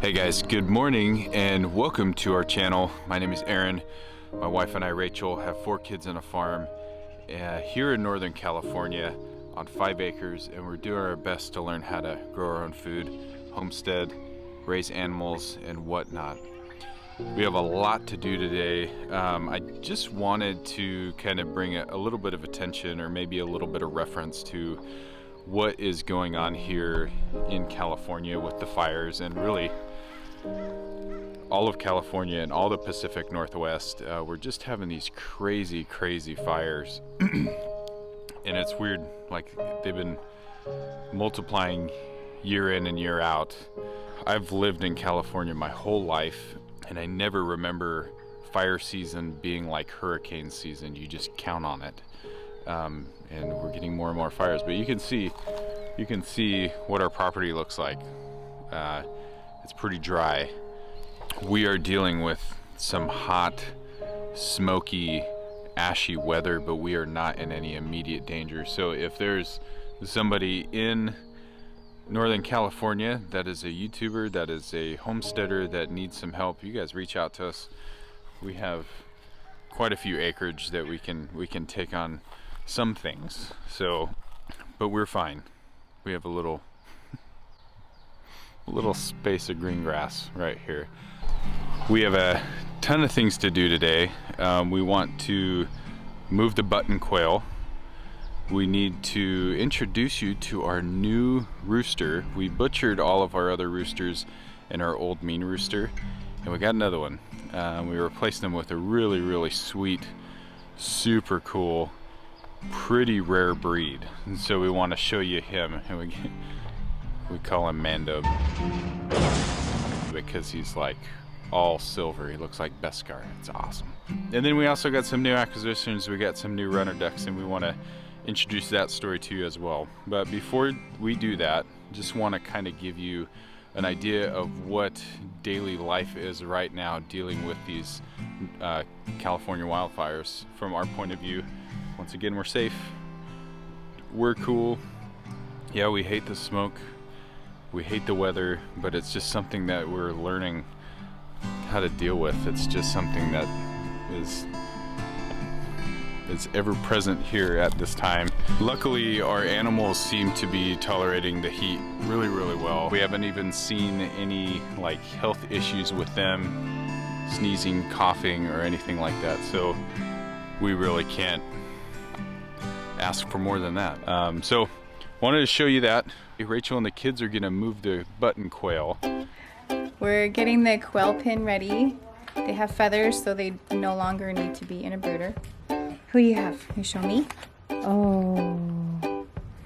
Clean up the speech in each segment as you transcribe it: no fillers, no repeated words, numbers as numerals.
Hey guys, good morning and welcome to our channel. My name is Aaron. My wife and I, Rachel, have 4 kids on a farm here in Northern California on 5 acres, and we're doing our best to learn how to grow our own food, homestead, raise animals, and whatnot. We have a lot to do today. I just wanted to kind of bring a little bit of attention, or maybe a little bit of reference to what is going on here in California with the fires, and really all of California and all the Pacific Northwest. We're just having these crazy fires. And it's weird, like they've been multiplying year in and year out. I've lived in California my whole life, and I never remember fire season being like hurricane season. You just count on it. And we're getting more and more fires, but you can see what our property looks like. It's pretty dry. We are dealing with some hot, smoky, ashy weather, but we are not in any immediate danger. So if there's somebody in Northern California that is a YouTuber, that is a homesteader, that needs some help, you guys reach out to us. We have quite a few acreage that we can take on some things. So, but we're fine. We have a little space of green grass right here. We have a ton of things to do today. We want to move the button quail. We need to introduce you to our new rooster. We butchered all of our other roosters in our old mean rooster, and we got another one. We replaced them with a really sweet, super cool, pretty rare breed. And so we want to show you him, and we call him Mando because he's like all silver. He looks like Beskar. It's awesome. And then we also got some new acquisitions. We got some new runner ducks, and we want to introduce that story to you as well. But before we do that, just want to kind of give you an idea of what daily life is right now dealing with these California wildfires from our point of view. Once again, we're safe, we're cool. Yeah, we hate the smoke, we hate the weather, but it's just something that we're learning how to deal with. It's just something that is ever present here at this time. Luckily, our animals seem to be tolerating the heat really well. We haven't even seen any like health issues with them, sneezing, coughing, or anything like that. So we really can't ask for more than that. So wanted to show you that. Rachel and the kids are gonna move the button quail. We're getting the quail pin ready. They have feathers, so they no longer need to be in a brooder. Who do you have? Can you show me? Oh.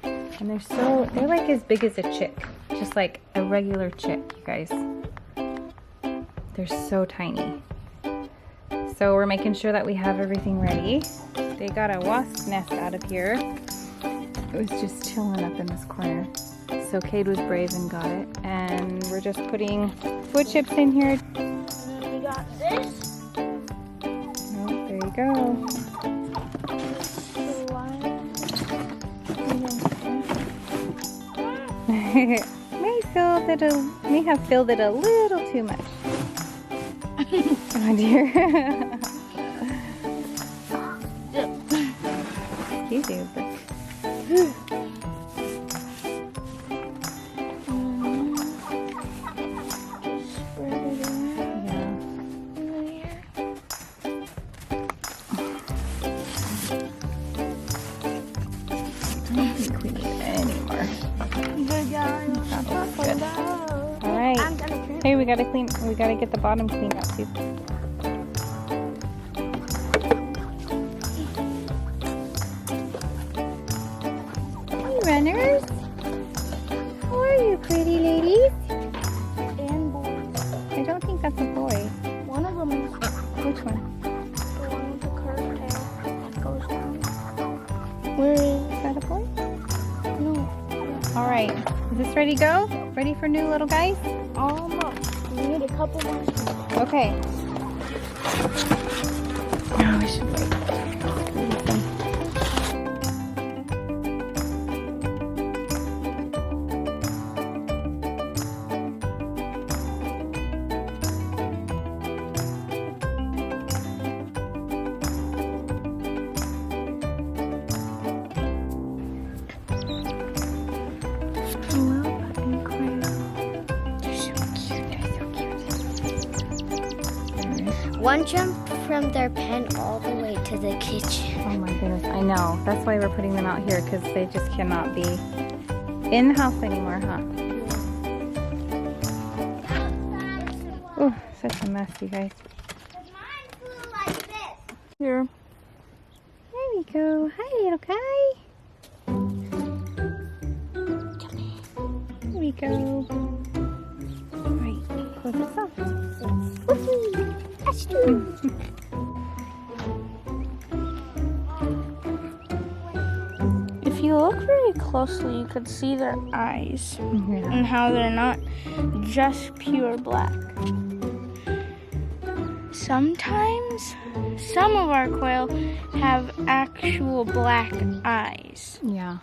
And they're like as big as a chick. Just like a regular chick, you guys. They're so tiny. So we're making sure that we have everything ready. They got a wasp nest out of here. It was just chilling up in this corner. So Cade was brave and got it. And we're just putting wood chips in here. We got this. Oh, there you go. May have filled it a little too much. Oh dear. Excuse you. Hey, we gotta get the bottom cleaned out too. Hey, runners. How are you, pretty ladies? And boys. I don't think that's a boy. One of them is Which one? the one with the curved tail that goes down. Where is that, a boy? No. All right. Is this ready to go? Ready for new little guys? Almost. We need a couple more. Okay. No, we should wait. One jumped from their pen all the way to the kitchen. Oh my goodness, I know. That's why we're putting them out here, because they just cannot be in the house anymore, huh? Oh, such a mess, you guys. Here. There we go. Hi, little guy. There we go. Alright, close this off. Woohoo! That's true. If you look very closely, you could see their eyes and how they're not just pure black. Sometimes some of our quail have actual black eyes. Yeah.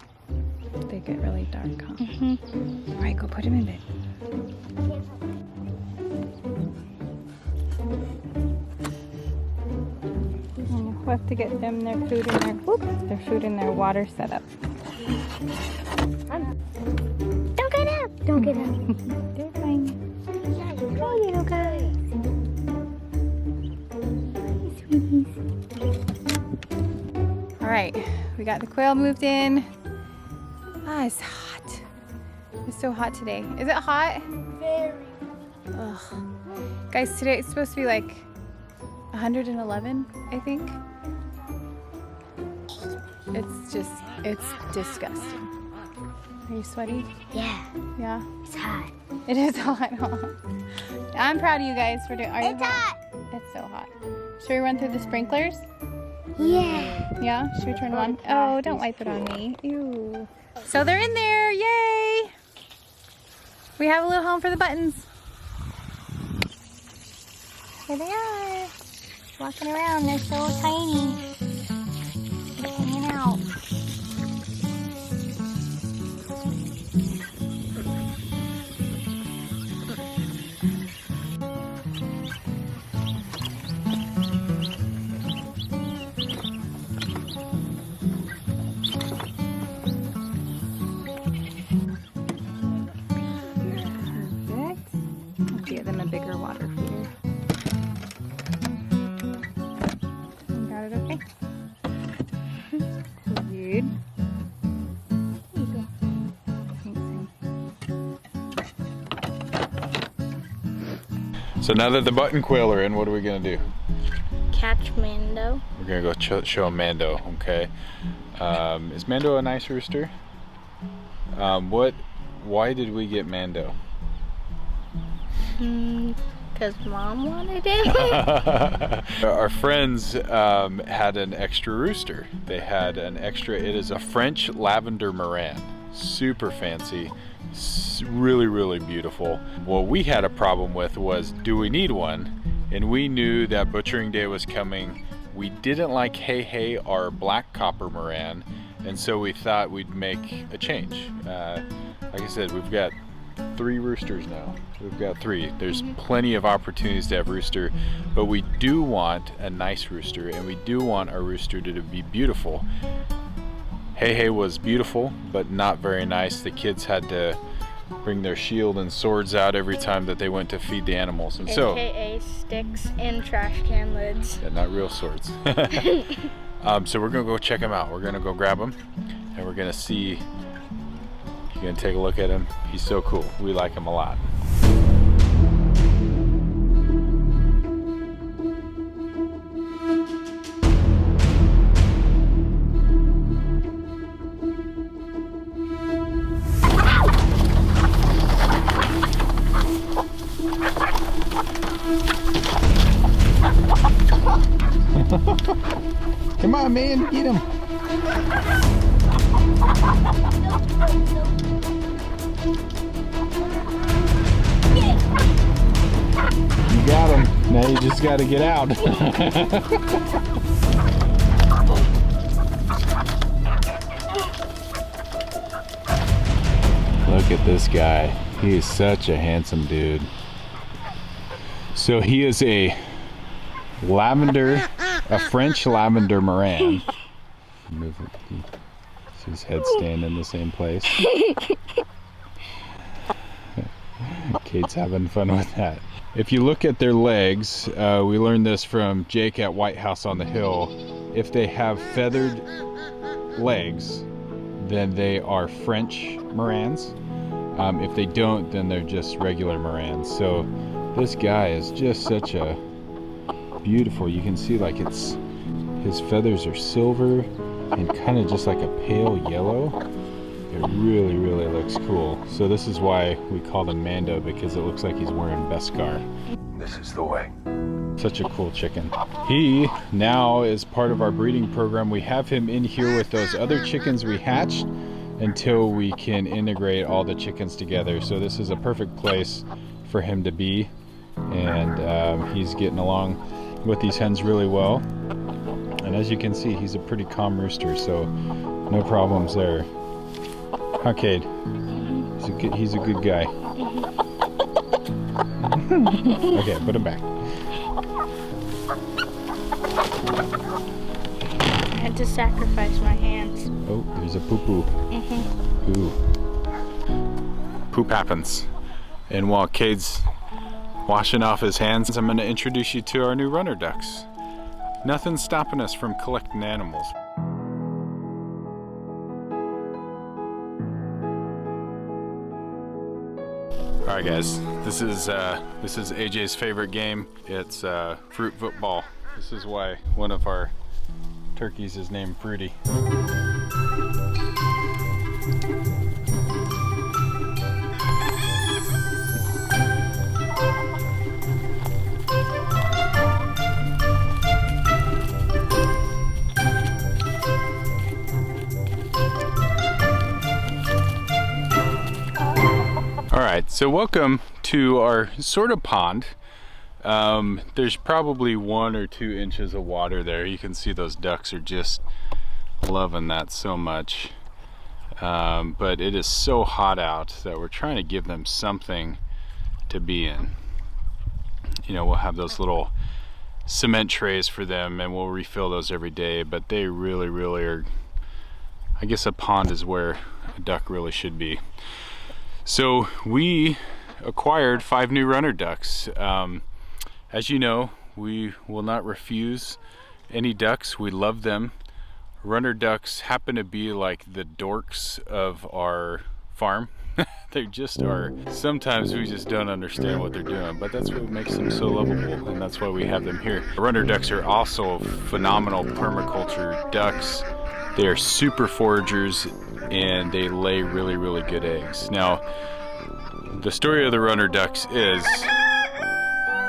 They get really dark, huh? Mm-hmm. Alright, go put him in bed. And we'll have to get them their food and their food and their water set up. Don't get up! Don't get up. They're fine. Hi, little guys. Hi, sweeties. Alright, we got the quail moved in. Ah, it's hot. It's so hot today. Is it hot? Very. Ugh. Guys, today it's supposed to be like 111, I think. It's disgusting. Are you sweaty? Yeah, Yeah? it's hot. It is hot, huh? I'm proud of you guys for doing. It's hot. It's so hot. Should we run through the sprinklers? Yeah. Yeah? Should we turn them on? Oh, don't wipe it on me. Ew. So they're in there. Yay! We have a little home for the buttons. Here they are. Walking around. They're so tiny. Just hanging out. Get them a bigger water feeder. Got it okay? Good. So now that the button quail are in, what are we gonna do? Catch Mando. We're gonna go show Mando, okay? Is Mando a nice rooster? Why did we get Mando? Because Mom wanted it. Our friends had an extra rooster. They had an extra, it is a French lavender Moran. Super fancy, really, really beautiful. What we had a problem with was, do we need one? And we knew that butchering day was coming. We didn't like HeiHei, our black copper Moran, and so we thought we'd make a change. Like I said, we've got 3 roosters now. We've got 3. There's plenty of opportunities to have rooster, but we do want a nice rooster, and we do want our rooster to be beautiful. HeiHei was beautiful, but not very nice. The kids had to bring their shield and swords out every time that they went to feed the animals, and so AKA sticks and trash can lids. yeah, not real swords. So we're gonna go check him out. We're gonna go grab him, and we're gonna see. You're gonna take a look at him. He's so cool. We like him a lot. Come on, man, get him. You got him. Now you just got to get out. Look at this guy. He is such a handsome dude. So he is a French lavender Moran. Move it. See his head stand in the same place. Kate's having fun with that. If you look at their legs, we learned this from Jake at White House on the Hill. If they have feathered legs, then they are French Morans. If they don't, then they're just regular Morans. So this guy is just such a beautiful, you can see like his feathers are silver and kind of just like a pale yellow. It really, really looks cool. So this is why we call him Mando, because it looks like he's wearing Beskar. This is the way. Such a cool chicken. He now is part of our breeding program. We have him in here with those other chickens we hatched until we can integrate all the chickens together. So this is a perfect place for him to be. And he's getting along with these hens really well. And as you can see, he's a pretty calm rooster, so no problems there. Huh, Cade? He's a good guy. Okay, put him back. I had to sacrifice my hands. Oh, there's a poo-poo. Ooh. Poop happens. And while Cade's washing off his hands, I'm going to introduce you to our new runner ducks. Nothing's stopping us from collecting animals. All right, guys, this is AJ's favorite game. It's fruit football. This is why one of our turkeys is named Fruity. Alright, so welcome to our sort of pond. There's probably 1 or 2 inches of water there. You can see those ducks are just loving that so much. But it is so hot out that we're trying to give them something to be in. You know, we'll have those little cement trays for them and we'll refill those every day, but they really, really are, I guess a pond is where a duck really should be. So we acquired 5 new runner ducks. As you know, we will not refuse any ducks. We love them. Runner ducks happen to be like the dorks of our farm. They just are. Sometimes we just don't understand what they're doing, but that's what makes them so lovable, and that's why we have them here. Runner ducks are also phenomenal permaculture ducks. They are super foragers and they lay really, really good eggs. Now, the story of the runner ducks is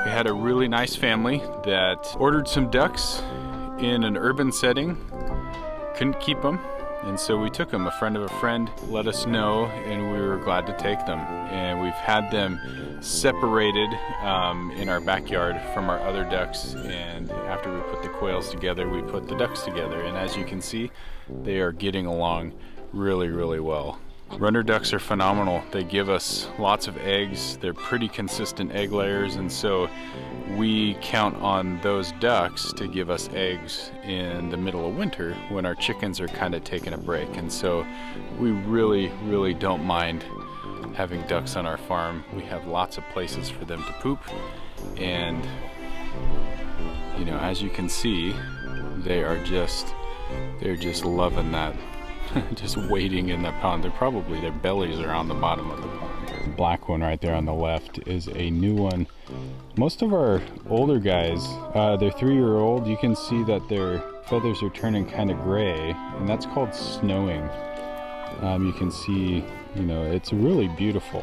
we had a really nice family that ordered some ducks in an urban setting, couldn't keep them, and so we took them. A friend of a friend let us know and we were glad to take them. And we've had them separated in our backyard from our other ducks, and after we put the quails together, we put the ducks together, and as you can see, they are getting along really, really well. Runner ducks are phenomenal. They give us lots of eggs. They're pretty consistent egg layers, and so we count on those ducks to give us eggs in the middle of winter when our chickens are kind of taking a break. And so we really, really don't mind having ducks on our farm. We have lots of places for them to poop, and you know, as you can see, they're just loving that. Just waiting in that pond. Their bellies are on the bottom of the pond. The black one right there on the left is a new one. Most of our older guys, they're 3-year-old. You can see that their feathers are turning kind of gray, and that's called snowing. You can see, you know, it's really beautiful.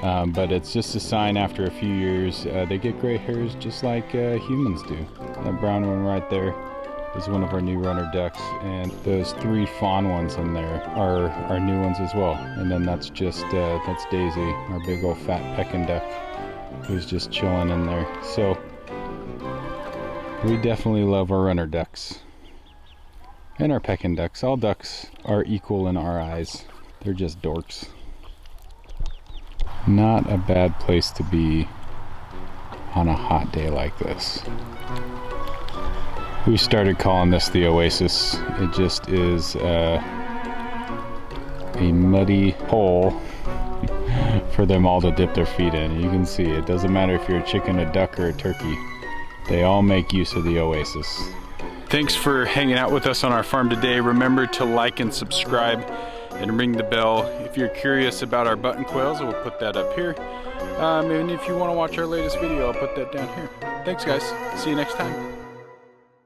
But it's just a sign after a few years, they get gray hairs just like humans do. That brown one right there is one of our new runner ducks, and those 3 fawn ones in there are our new ones as well. And then that's just that's Daisy, our big old fat pecking duck, who's just chilling in there. So we definitely love our runner ducks and our pecking ducks. All ducks are equal in our eyes. They're just dorks. Not a bad place to be on a hot day like this. We started calling this the Oasis. It just is a muddy hole for them all to dip their feet in. You can see it doesn't matter if you're a chicken, a duck, or a turkey. They all make use of the oasis. Thanks for hanging out with us on our farm today. Remember to like and subscribe and ring the bell. If you're curious about our button quails, we'll put that up here. And if you want to watch our latest video, I'll put that down here. Thanks guys. See you next time.